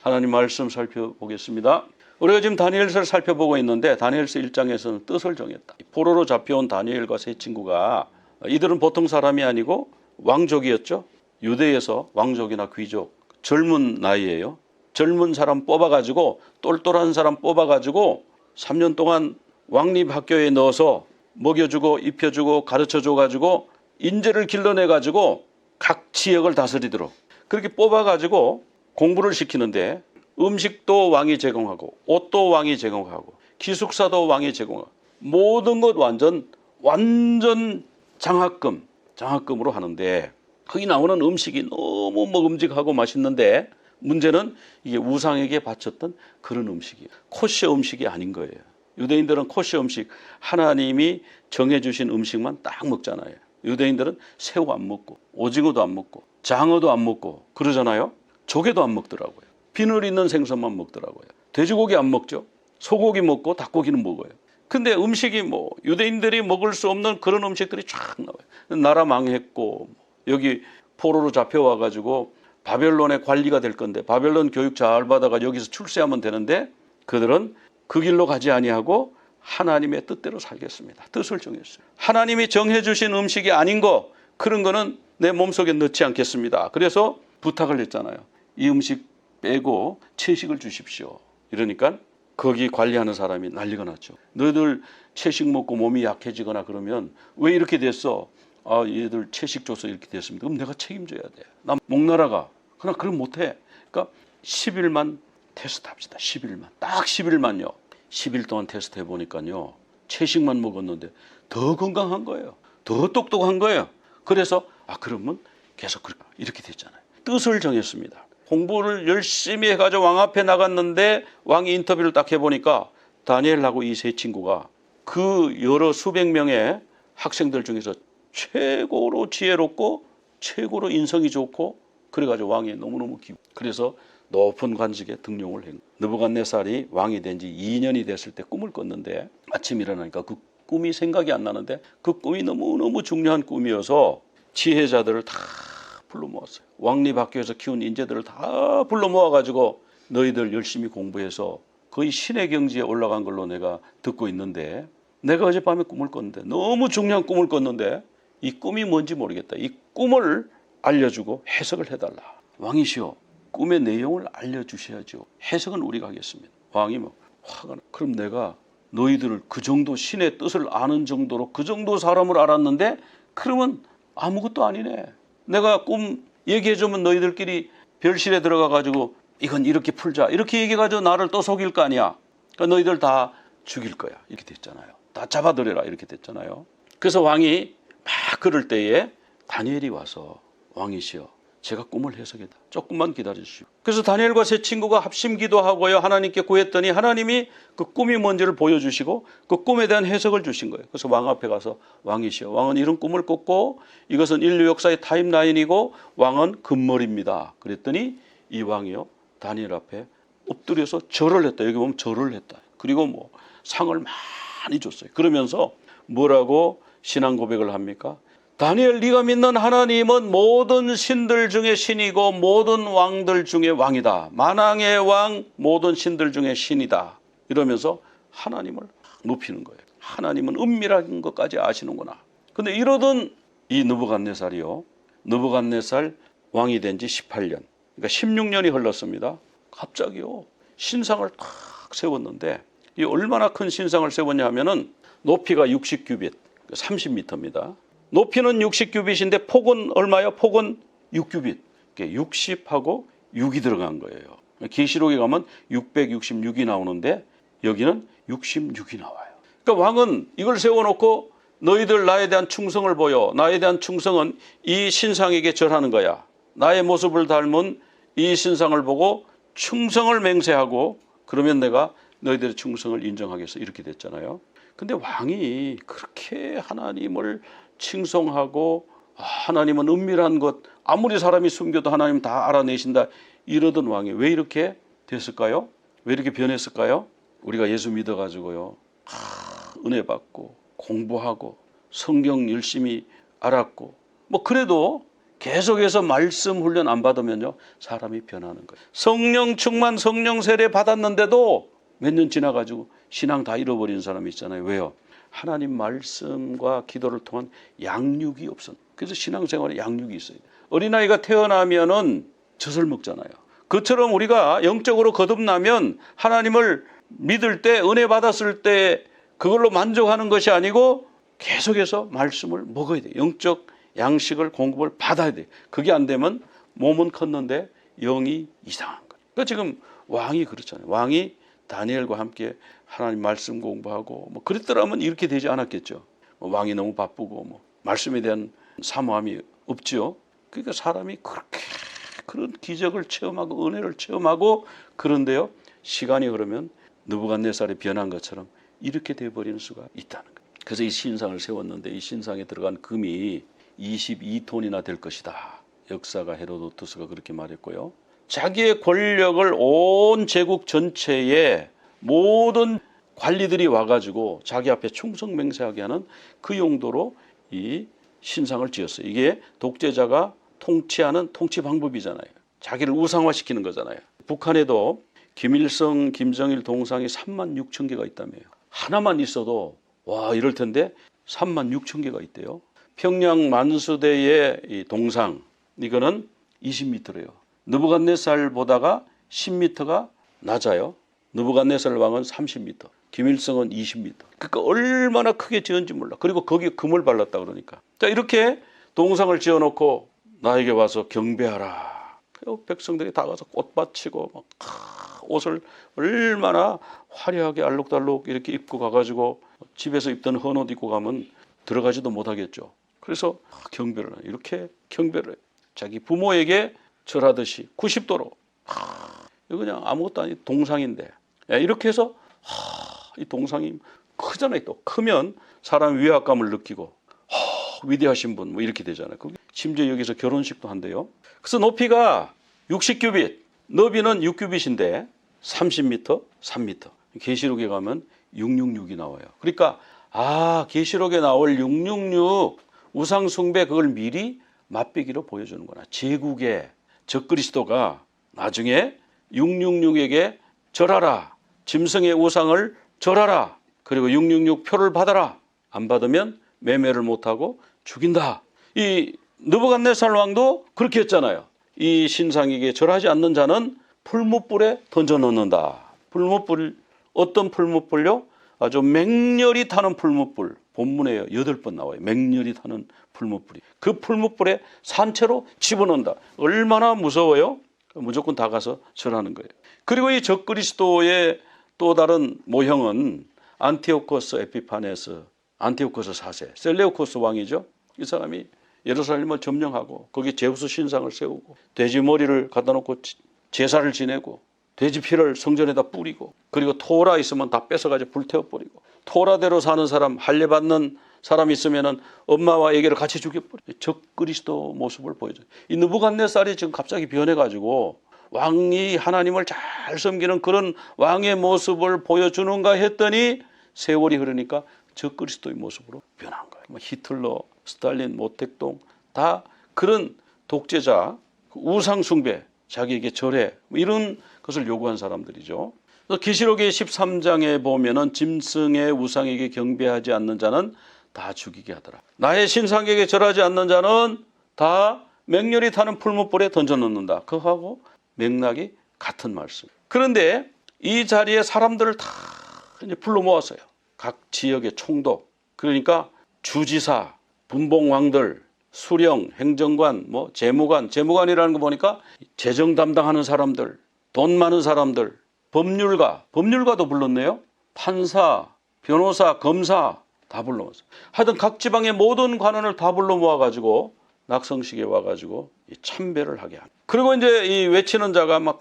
하나님 말씀 살펴보겠습니다. 우리가 지금 다니엘서를 살펴보고 있는데 다니엘서 1장에서는 뜻을 정했다. 포로로 잡혀온 다니엘과 세 친구가 이들은 보통 사람이 아니고 왕족이었죠. 유대에서 왕족이나 귀족, 젊은 나이에요. 젊은 사람 뽑아가지고 똘똘한 사람 뽑아가지고 3년 동안 왕립 학교에 넣어서 먹여주고 입혀주고 가르쳐줘가지고 인재를 길러내가지고 각 지역을 다스리도록 그렇게 뽑아가지고 공부를 시키는데 음식도 왕이 제공하고 옷도 왕이 제공하고 기숙사도 왕이 제공하고 모든 것 완전 장학금으로 하는데 거기 나오는 음식이 너무 먹음직하고 맛있는데 문제는 이게 우상에게 바쳤던 그런 음식이에요. 코시어 음식이 아닌 거예요. 유대인들은 코시어 음식, 하나님이 정해주신 음식만 딱 먹잖아요. 유대인들은 새우 안 먹고 오징어도 안 먹고 장어도 안 먹고 그러잖아요. 조개도 안 먹더라고요. 비늘 있는 생선만 먹더라고요. 돼지고기 안 먹죠. 소고기 먹고 닭고기는 먹어요. 근데 음식이 뭐 유대인들이 먹을 수 없는 그런 음식들이 쫙 나와요. 나라 망했고 여기 포로로 잡혀와가지고 바벨론의 관리가 될 건데 바벨론 교육 잘 받아가 여기서 출세하면 되는데 그들은 그 길로 가지 아니하고 하나님의 뜻대로 살겠습니다. 뜻을 정했어요. 하나님이 정해주신 음식이 아닌 거 그런 거는 내 몸속에 넣지 않겠습니다. 그래서 부탁을 했잖아요. 이 음식 빼고 채식을 주십시오. 이러니까 거기 관리하는 사람이 난리가 났죠. 너희들 채식 먹고 몸이 약해지거나 그러면 왜 이렇게 됐어? 아, 얘들 채식 줘서 이렇게 됐습니다. 그럼 내가 책임져야 돼. 나 목나라가. 그러나 그럼 못해. 그러니까 10일만 테스트 합시다. 10일만. 딱 10일만요. 10일 동안 테스트 해보니까요. 채식만 먹었는데 더 건강한 거예요. 더 똑똑한 거예요. 그래서 그러면 계속 이렇게 됐잖아요. 뜻을 정했습니다. 공부를 열심히 해가지고 왕 앞에 나갔는데 왕이 인터뷰를 딱 해보니까 다니엘하고 이 세 친구가 그 여러 수백 명의 학생들 중에서 최고로 지혜롭고 최고로 인성이 좋고 그래가지고 왕이 너무너무 그래서 높은 관직에 등용을 한 느부갓네살이 왕이 된 지 2년이 됐을 때 꿈을 꿨는데 아침 일어나니까 그 꿈이 생각이 안 나는데 그 꿈이 너무너무 중요한 꿈이어서 지혜자들을 다 불러 모았어요. 왕립 학교에서 키운 인재들을 다 불러 모아가지고 너희들 열심히 공부해서 거의 신의 경지에 올라간 걸로 내가 듣고 있는데 내가 어젯밤에 꿈을 꿨는데 너무 중요한 꿈을 꿨는데 이 꿈이 뭔지 모르겠다. 이 꿈을 알려주고 해석을 해달라. 왕이시여 꿈의 내용을 알려주셔야죠. 해석은 우리가 하겠습니다. 왕이 화가 나. 그럼 내가 너희들을 그 정도 신의 뜻을 아는 정도로 그 정도 사람을 알았는데 그러면 아무것도 아니네. 내가 꿈 얘기해주면 너희들끼리 별실에 들어가가지고 이건 이렇게 풀자 이렇게 얘기해가지고 나를 또 속일 거 아니야. 그러니까 너희들 다 죽일 거야. 이렇게 됐잖아요. 다 잡아들여라 이렇게 됐잖아요. 그래서 왕이 막 그럴 때에 다니엘이 와서 왕이시여 제가 꿈을 해석했다. 조금만 기다려주시오. 그래서 다니엘과 세 친구가 합심 기도하고요. 하나님께 구했더니 하나님이 그 꿈이 뭔지를 보여주시고 그 꿈에 대한 해석을 주신 거예요. 그래서 왕 앞에 가서 왕이시여 왕은 이런 꿈을 꿨고 이것은 인류 역사의 타임라인이고 왕은 금머리입니다. 그랬더니 이 왕이요 다니엘 앞에 엎드려서 절을 했다. 여기 보면 절을 했다. 그리고 뭐 상을 많이 줬어요. 그러면서 뭐라고 신앙 고백을 합니까? 다니엘 네가 믿는 하나님은 모든 신들 중에 신이고 모든 왕들 중에 왕이다. 만왕의 왕 모든 신들 중에 신이다. 이러면서 하나님을 높이는 거예요. 하나님은 은밀한 것까지 아시는구나. 근데 이러던 이 느부갓네살이요. 느부갓네살 왕이 된 지 18년. 그러니까 16년이 흘렀습니다. 갑자기요. 신상을 탁 세웠는데 이 얼마나 큰 신상을 세웠냐 하면은 높이가 60규빗, 30m입니다. 높이는 60규빗인데 폭은 얼마요? 폭은 6규빗. 60하고 6이 들어간 거예요. 계시록에 가면 666이 나오는데 여기는 66이 나와요. 그러니까 왕은 이걸 세워놓고 너희들 나에 대한 충성을 보여. 나에 대한 충성은 이 신상에게 절하는 거야. 나의 모습을 닮은 이 신상을 보고 충성을 맹세하고 그러면 내가 너희들의 충성을 인정하겠어. 이렇게 됐잖아요. 근데 왕이 그렇게 하나님을 칭송하고 하나님은 은밀한 것 아무리 사람이 숨겨도 하나님 다 알아내신다 이러던 왕이 왜 이렇게 됐을까요? 왜 이렇게 변했을까요? 우리가 예수 믿어가지고요 은혜 받고 공부하고 성경 열심히 알았고 뭐 그래도 계속해서 말씀 훈련 안 받으면요 사람이 변하는 거예요. 성령 충만 성령 세례 받았는데도 몇 년 지나가지고 신앙 다 잃어버린 사람이 있잖아요. 왜요? 하나님 말씀과 기도를 통한 양육이 없어. 그래서 신앙생활에 양육이 있어요. 어린아이가 태어나면은 젖을 먹잖아요. 그처럼 우리가 영적으로 거듭나면 하나님을 믿을 때 은혜 받았을 때 그걸로 만족하는 것이 아니고 계속해서 말씀을 먹어야 돼요. 영적 양식을 공급을 받아야 돼요. 그게 안 되면 몸은 컸는데 영이 이상한 거예요. 그러니까 지금 왕이 그렇잖아요. 왕이 다니엘과 함께 하나님 말씀 공부하고 뭐 그랬더라면 이렇게 되지 않았겠죠. 왕이 너무 바쁘고 뭐 말씀에 대한 사모함이 없죠. 그러니까 사람이 그렇게 그런 기적을 체험하고 은혜를 체험하고 그런데요 시간이 흐르면 느부갓네살이 변한 것처럼 이렇게 돼버리는 수가 있다는 거예요. 그래서 이 신상을 세웠는데 이 신상에 들어간 금이 22톤이나 될 것이다. 역사가 헤로도투스가 그렇게 말했고요. 자기의 권력을 온 제국 전체에 모든 관리들이 와가지고 자기 앞에 충성맹세하게 하는 그 용도로 이 신상을 지었어요. 이게 독재자가 통치하는 통치 방법이잖아요. 자기를 우상화시키는 거잖아요. 북한에도 김일성, 김정일 동상이 36,000개가 있다며요. 하나만 있어도 와 이럴 텐데 36,000개가 있대요. 평양 만수대의 이 동상 이거는 20m래요. 느부갓네살보다가 10m가 낮아요. 느부갓네살 왕은 30m, 김일성은 20m. 그러니까 얼마나 크게 지은지 몰라. 그리고 거기에 금을 발랐다 그러니까. 자 이렇게 동상을 지어놓고 나에게 와서 경배하라. 백성들이 다 가서 꽃 바치고 막 옷을 얼마나 화려하게 알록달록 이렇게 입고 가가지고 집에서 입던 헌옷 입고 가면 들어가지도 못하겠죠. 그래서 경배를 해요. 이렇게 경배를 해요. 자기 부모에게 절하듯이 90도로 그냥 아무것도 아닌 동상인데 이렇게 해서 이 동상이 크잖아요. 또 크면 사람 위압감을 느끼고 위대하신 분 뭐 이렇게 되잖아요. 심지어 여기서 결혼식도 한대요. 그래서 높이가 60규빗, 너비는 6규빗인데 30m, 3m. 계시록에 가면 666이 나와요. 그러니까 계시록에 나올 666 우상 숭배 그걸 미리 맛배기로 보여주는구나. 제국의 적그리스도가 나중에 666에게 절하라. 짐승의 우상을 절하라. 그리고 666 표를 받아라. 안 받으면 매매를 못하고 죽인다. 이 느부갓네살 왕도 그렇게 했잖아요. 이 신상에게 절하지 않는 자는 풀무불에 던져 넣는다. 풀무불 어떤 풀무불요? 아주 맹렬히 타는 풀무불. 본문에 8번 나와요. 맹렬히 타는 풀무불이. 그 풀무불에 산채로 집어넣는다. 얼마나 무서워요? 무조건 다 가서 절하는 거예요. 그리고 이 적그리스도의 또 다른 모형은 안티오코스 에피파네스, 안티오코스 4세, 셀레우코스 왕이죠. 이 사람이 예루살렘을 점령하고 거기 제우스 신상을 세우고 돼지 머리를 갖다 놓고 제사를 지내고 돼지 피를 성전에다 뿌리고 그리고 토라 있으면 다 뺏어가지고 불태워버리고 토라대로 사는 사람 할례 받는 사람 있으면은 엄마와 애기를 같이 죽여버리고 적그리스도 모습을 보여줘요. 이 느부갓네살이 지금 갑자기 변해가지고 왕이 하나님을 잘 섬기는 그런 왕의 모습을 보여주는가 했더니 세월이 흐르니까 적그리스도의 모습으로 변한 거예요. 히틀러, 스탈린, 모택동 다 그런 독재자, 우상숭배, 자기에게 절해 이런 것을 요구한 사람들이죠. 계시록의 13장에 보면은 짐승의 우상에게 경배하지 않는 자는 다 죽이게 하더라. 나의 신상에게 절하지 않는 자는 다 맹렬히 타는 풀무불에 던져놓는다. 그거하고 맥락이 같은 말씀. 그런데 이 자리에 사람들을 다 이제 불러 모았어요. 각 지역의 총독, 그러니까 주지사, 분봉왕들, 수령, 행정관, 뭐 재무관, 재무관이라는 거 보니까 재정 담당하는 사람들, 돈 많은 사람들, 법률가도 불렀네요. 판사, 변호사, 검사 다 불러 모았어요. 하여튼 각 지방의 모든 관원을 다 불러 모아가지고 낙성식에 와가지고 참배를 하게 합니다. 그리고 이제 이 외치는 자가 막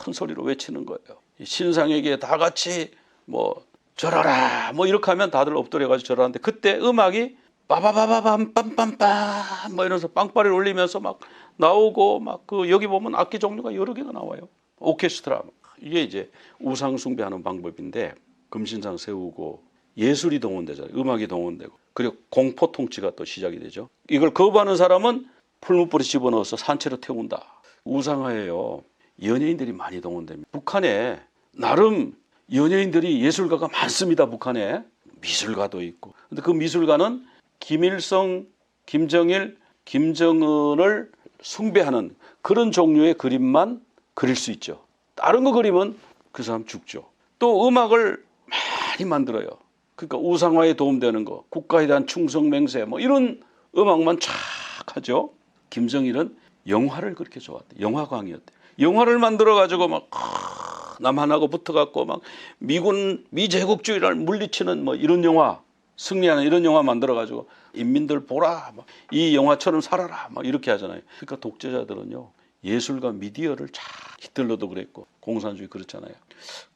큰 소리로 외치는 거예요. 신상에게 다 같이 뭐 절하라 뭐 이렇게 하면 다들 엎드려가지고 절하는데 그때 음악이 빠바바바밤 빰빰빰 뭐 이러면서 빵빠리를 울리면서 막 나오고 막 그 여기 보면 악기 종류가 여러 개가 나와요. 오케스트라 이게 이제 우상 숭배하는 방법인데 금신상 세우고 예술이 동원되잖아요. 음악이 동원되고 그리고 공포 통치가 또 시작이 되죠. 이걸 거부하는 사람은 풀무불에 집어넣어서 산채로 태운다. 우상화예요. 연예인들이 많이 동원됩니다. 북한에 나름 연예인들이 예술가가 많습니다. 북한에 미술가도 있고. 근데 그 미술가는 김일성, 김정일, 김정은을 숭배하는 그런 종류의 그림만 그릴 수 있죠. 다른 거 그리면 그 사람 죽죠. 또 음악을 많이 만들어요. 그러니까 우상화에 도움되는 거, 국가에 대한 충성 맹세 뭐 이런 음악만 쫙 하죠. 김정일은 영화를 그렇게 좋아했대. 영화광이었대. 영화를 만들어 가지고 막 남한하고 붙어갖고 막 미제국주의를 물리치는 뭐 이런 영화, 승리하는 이런 영화 만들어 가지고 인민들 보라, 이 영화처럼 살아라, 막 이렇게 하잖아요. 그러니까 독재자들은요 예술과 미디어를 쫙 히틀러도 그랬고 공산주의 그렇잖아요.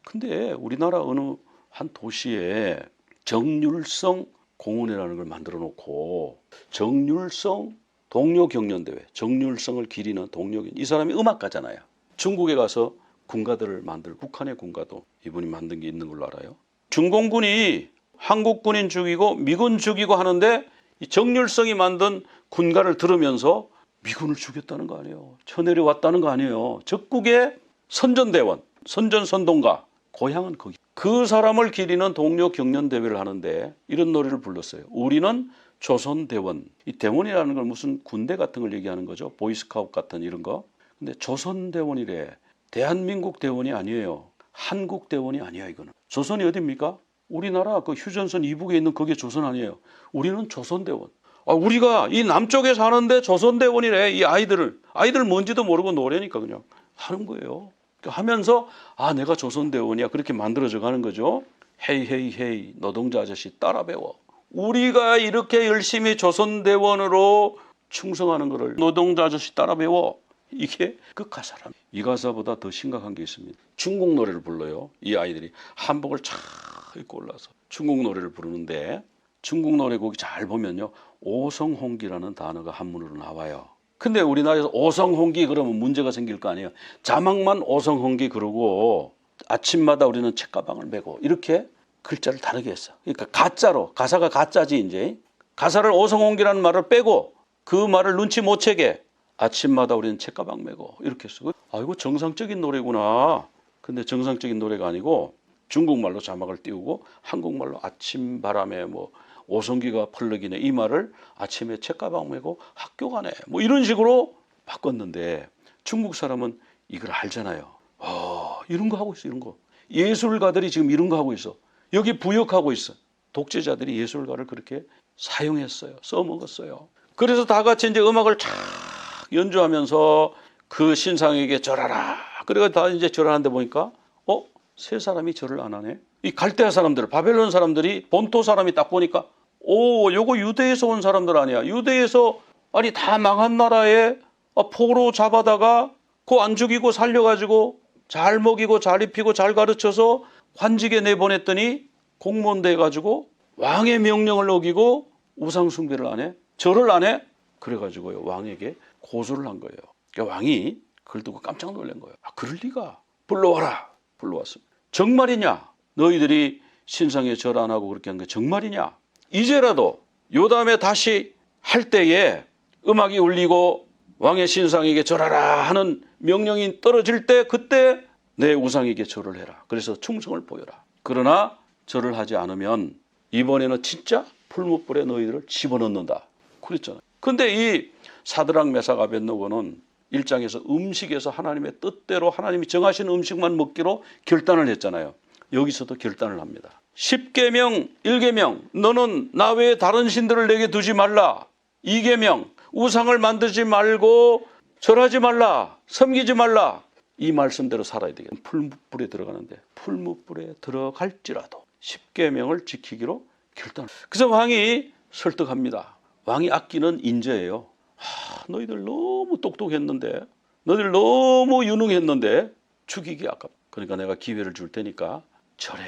근데 우리나라 어느 한 도시에 정률성 공원이라는 걸 만들어 놓고 정률성 동료 경연대회, 정률성을 기리는 동료 경연. 이 사람이 음악가잖아요. 중국에 가서 군가들을 만들, 북한의 군가도 이분이 만든 게 있는 걸로 알아요. 중공군이 한국 군인 죽이고 미군 죽이고 하는데 이 정률성이 만든 군가를 들으면서 미군을 죽였다는 거 아니에요. 쳐내려왔다는 거 아니에요. 적국의 선전대원, 선전선동가, 고향은 거기. 그 사람을 기리는 동료 경연대회를 하는데 이런 노래를 불렀어요. 우리는 조선대원. 이 대원이라는 걸 무슨 군대 같은 걸 얘기하는 거죠. 보이스카우트 같은 이런 거. 근데 조선대원이래. 대한민국 대원이 아니에요. 한국 대원이 아니야 이거는. 조선이 어디입니까? 우리나라 그 휴전선 이북에 있는 그게 조선 아니에요. 우리는 조선대원. 우리가 이 남쪽에 사는데 조선대원이래. 이 아이들 뭔지도 모르고 노래니까 그냥 하는 거예요. 하면서 내가 조선대원이야 그렇게 만들어져 가는 거죠. 헤이 노동자 아저씨 따라 배워. 우리가 이렇게 열심히 조선대원으로 충성하는 거를 노동자 아저씨 따라 배워. 이게 그 가사랍니다. 이 가사보다 더 심각한 게 있습니다. 중국 노래를 불러요. 이 아이들이 한복을 쫙 입고 올라서 중국 노래를 부르는데 중국 노래곡이 잘 보면요. 오성홍기라는 단어가 한문으로 나와요. 근데 우리나라에서 오성홍기 그러면 문제가 생길 거 아니에요. 자막만 오성홍기 그러고 아침마다 우리는 책가방을 메고 이렇게 글자를 다르게 했어. 그러니까 가짜로 가사가 가짜지 이제 가사를 오성홍기라는 말을 빼고 그 말을 눈치 못 채게 아침마다 우리는 책가방 메고 이렇게 했어. 이거 정상적인 노래구나. 근데 정상적인 노래가 아니고 중국말로 자막을 띄우고 한국말로 아침 바람에 뭐 오성기가 펄럭이네 이 말을 아침에 책가방 메고 학교 가네 뭐 이런 식으로 바꿨는데 중국 사람은 이걸 알잖아요. 이런 거 하고 있어. 이런 거 예술가들이 지금 이런 거 하고 있어. 여기 부역하고 있어. 독재자들이 예술가를 그렇게 사용했어요. 써먹었어요. 그래서 다 같이 이제 음악을 쫙 연주하면서 그 신상에게 절하라. 그래가 다 이제 절하는데 보니까 세 사람이 절을 안 하네. 이 갈대아 사람들, 바벨론 사람들이 본토 사람이 딱 보니까 요거 유대에서 온 사람들 아니야. 유대에서 아니 다 망한 나라에 포로 잡아다가 그 안 죽이고 살려가지고 잘 먹이고 잘 입히고 잘 가르쳐서 관직에 내보냈더니 공무원 돼가지고 왕의 명령을 어기고 우상 숭배를 안 해? 절을 안 해? 그래가지고요 왕에게 고소를 한 거예요. 그러니까 왕이 그걸 듣고 깜짝 놀란 거예요. 그럴 리가. 불러와라. 불러왔습니다. 정말이냐? 너희들이 신상에 절 안 하고 그렇게 한 게 정말이냐? 이제라도 요담에 다시 할 때에 음악이 울리고 왕의 신상에게 절하라 하는 명령이 떨어질 때 그때 내 우상에게 절을 해라. 그래서 충성을 보여라. 그러나 절을 하지 않으면 이번에는 진짜 풀무불에 너희들을 집어넣는다. 그랬잖아요. 근데 이 사드락 메삭 아벳느고는 1장에서 음식에서 하나님의 뜻대로 하나님이 정하신 음식만 먹기로 결단을 했잖아요. 여기서도 결단을 합니다. 10계명 1계명 너는 나 외에 다른 신들을 내게 두지 말라. 2계명 우상을 만들지 말고 절하지 말라. 섬기지 말라. 이 말씀대로 살아야 되겠다. 풀무불에 들어가는데 풀무불에 들어갈지라도 10계명을 지키기로 결단. 그래서 왕이 설득합니다. 왕이 아끼는 인재예요. 너희들 너무 똑똑했는데 너희들 너무 유능했는데 죽이기 아깝다. 그러니까 내가 기회를 줄 테니까 절해.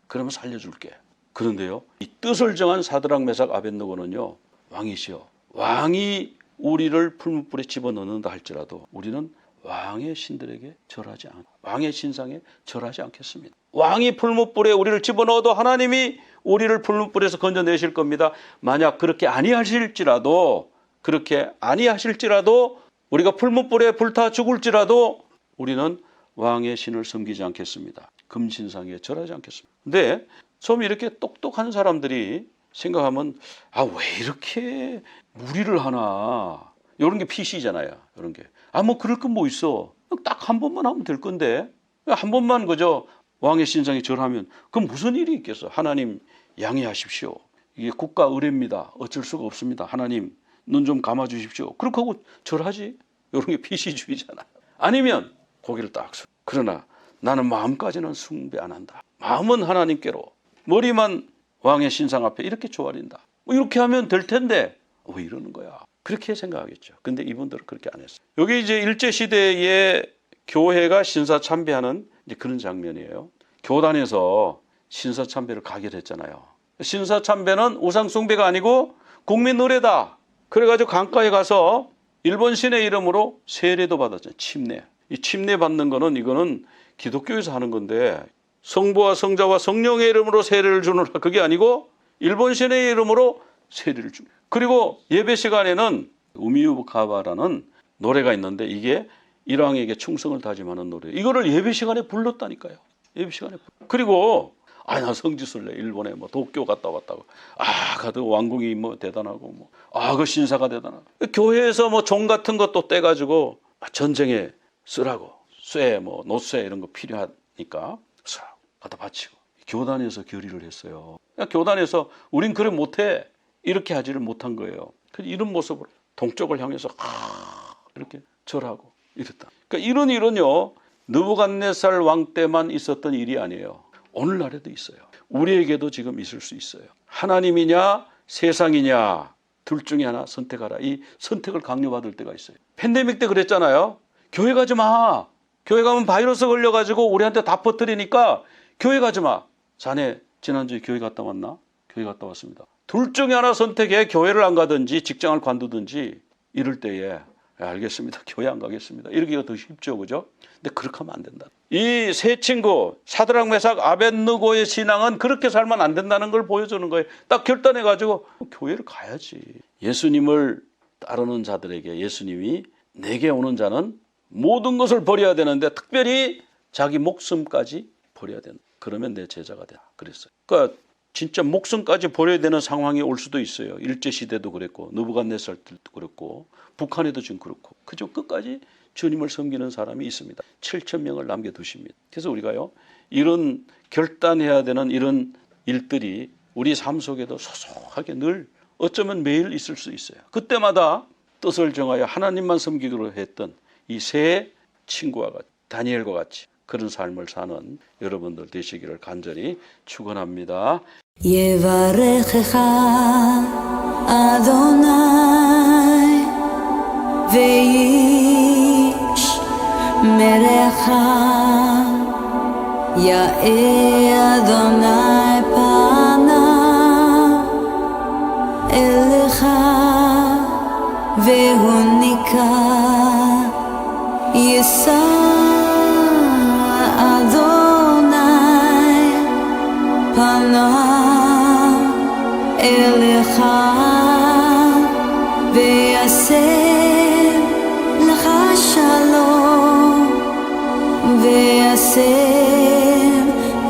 그러면 살려줄게. 그런데요 이 뜻을 정한 사드락 메삭 아벳느고는요 왕이시여 왕이 우리를 풀무불에 집어넣는다 할지라도 우리는 왕의 신들에게 절하지 않 왕의 신상에 절하지 않겠습니다. 왕이 풀무불에 우리를 집어넣어도 하나님이 우리를 풀무불에서 건져내실 겁니다. 만약 그렇게 아니하실지라도 그렇게 아니하실지라도 우리가 풀무불에 불타 죽을지라도 우리는 왕의 신을 섬기지 않겠습니다. 금신상에 절하지 않겠습니다. 근데 좀 이렇게 똑똑한 사람들이 생각하면 왜 이렇게 무리를 하나, 이런 게 PC잖아요. 이런 게 뭐 그럴 건 뭐 있어, 딱 한 번만 하면 될 건데, 한 번만 그저 왕의 신상에 절하면 그럼 무슨 일이 있겠어. 하나님 양해하십시오, 이게 국가 의례입니다, 어쩔 수가 없습니다, 하나님 눈 좀 감아 주십시오, 그렇게 하고 절하지. 이런 게 PC주의잖아. 아니면 고개를 딱 숙여, 그러나 나는 마음까지는 숭배 안 한다, 마음은 하나님께로, 머리만 왕의 신상 앞에 이렇게 조아린다, 이렇게 하면 될 텐데 왜 이러는 거야, 그렇게 생각하겠죠. 근데 이분들은 그렇게 안 했어요. 여기 이제 일제시대에 교회가 신사참배하는 이제 그런 장면이에요. 교단에서 신사참배를 가결했잖아요. 신사참배는 우상숭배가 아니고 국민의례다. 그래가지고 강가에 가서 일본 신의 이름으로 세례도 받았잖아요. 침례. 이 침례 받는 거는 이거는 기독교에서 하는 건데, 성부와 성자와 성령의 이름으로 세례를 주노라, 그게 아니고 일본 신의 이름으로 세례를 줍니다. 그리고 예배 시간에는 우미우카바라는 노래가 있는데, 이게 일왕에게 충성을 다짐하는 노래, 이거를 예배 시간에 불렀다니까요. 예배 시간에. 그리고 나 성지순례 일본에 뭐 도쿄 갔다 왔다고, 가도 왕궁이 뭐 대단하고, 그 신사가 대단하고, 교회에서 뭐 종 같은 것도 떼가지고 전쟁에 쓰라고, 쇠 뭐 노쇠 이런 거 필요하니까 쓰라고 갖다 바치고, 교단에서 결의를 했어요. 교단에서 우린 그래 못해, 이렇게 하지를 못한 거예요. 이런 모습으로 동쪽을 향해서 이렇게 절하고 이랬다. 그러니까 이런 일은요, 느부갓네살 왕 때만 있었던 일이 아니에요. 오늘날에도 있어요. 우리에게도 지금 있을 수 있어요. 하나님이냐 세상이냐 둘 중에 하나 선택하라. 이 선택을 강요받을 때가 있어요. 팬데믹 때 그랬잖아요. 교회 가지 마. 교회 가면 바이러스 걸려가지고 우리한테 다 퍼뜨리니까 교회 가지 마. 자네 지난주에 교회 갔다 왔나? 교회 갔다 왔습니다. 둘 중에 하나 선택해. 교회를 안 가든지 직장을 관두든지. 이럴 때에 알겠습니다, 교회 안 가겠습니다, 이러기가 더 쉽죠, 그죠? 근데 그렇게 하면 안 된다. 이 세 친구 사드락 메삭 아벳느고의 신앙은 그렇게 살면 안 된다는 걸 보여주는 거예요. 딱 결단해가지고 교회를 가야지. 예수님을 따르는 자들에게 예수님이 내게 오는 자는 모든 것을 버려야 되는데 특별히 자기 목숨까지 버려야 된다. 그러면 내 제자가 된다 그랬어요. 그러니까 진짜 목숨까지 버려야 되는 상황이 올 수도 있어요. 일제시대도 그랬고 느부갓네살 때도 그랬고 북한에도 지금 그렇고, 그저 끝까지 주님을 섬기는 사람이 있습니다. 7,000명을 남겨두십니다. 그래서 우리가요, 이런 결단해야 되는 이런 일들이 우리 삶 속에도 소소하게 늘 어쩌면 매일 있을 수 있어요. 그때마다 뜻을 정하여 하나님만 섬기기로 했던 이 세 친구와 같이, 다니엘과 같이 그런 삶을 사는 여러분들 되시기를 간절히 축원합니다. 예바레checha 아도나이 ve'ish merecha ya'eh Adonai panav elecha vehu nika yisa Adonai panav elecha ve'aseh lecha shalom ve'aseh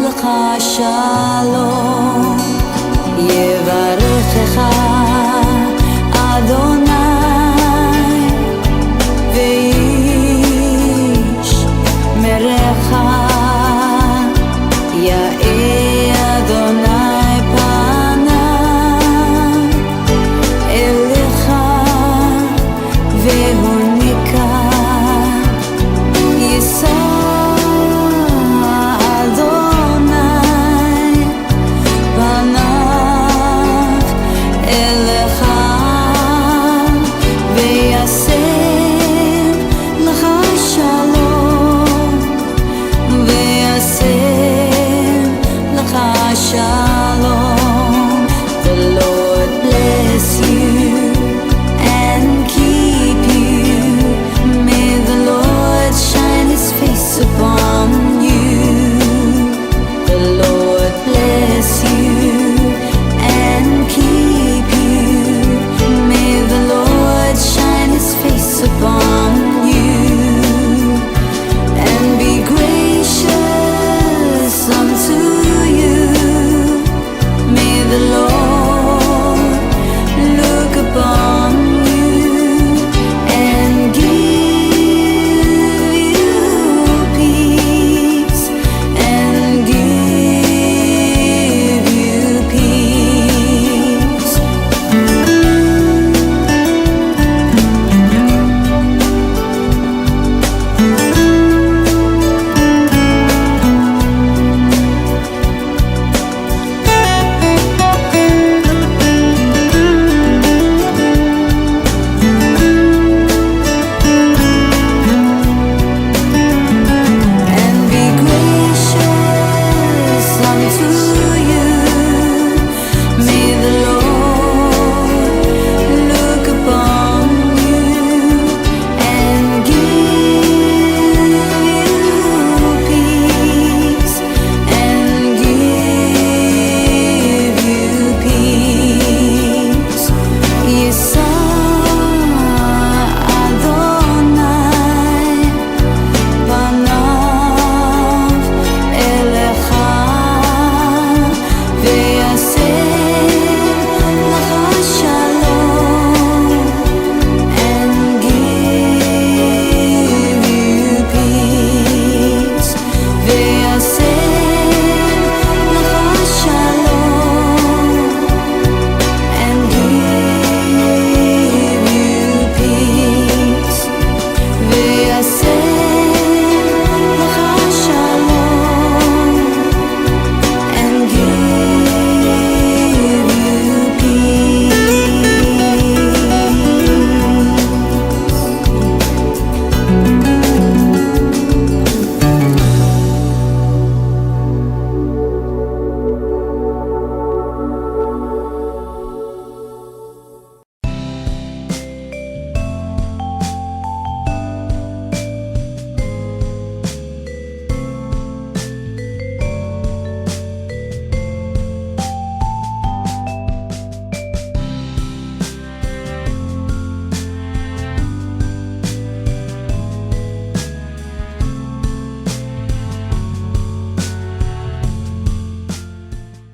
lecha shalom yevarechecha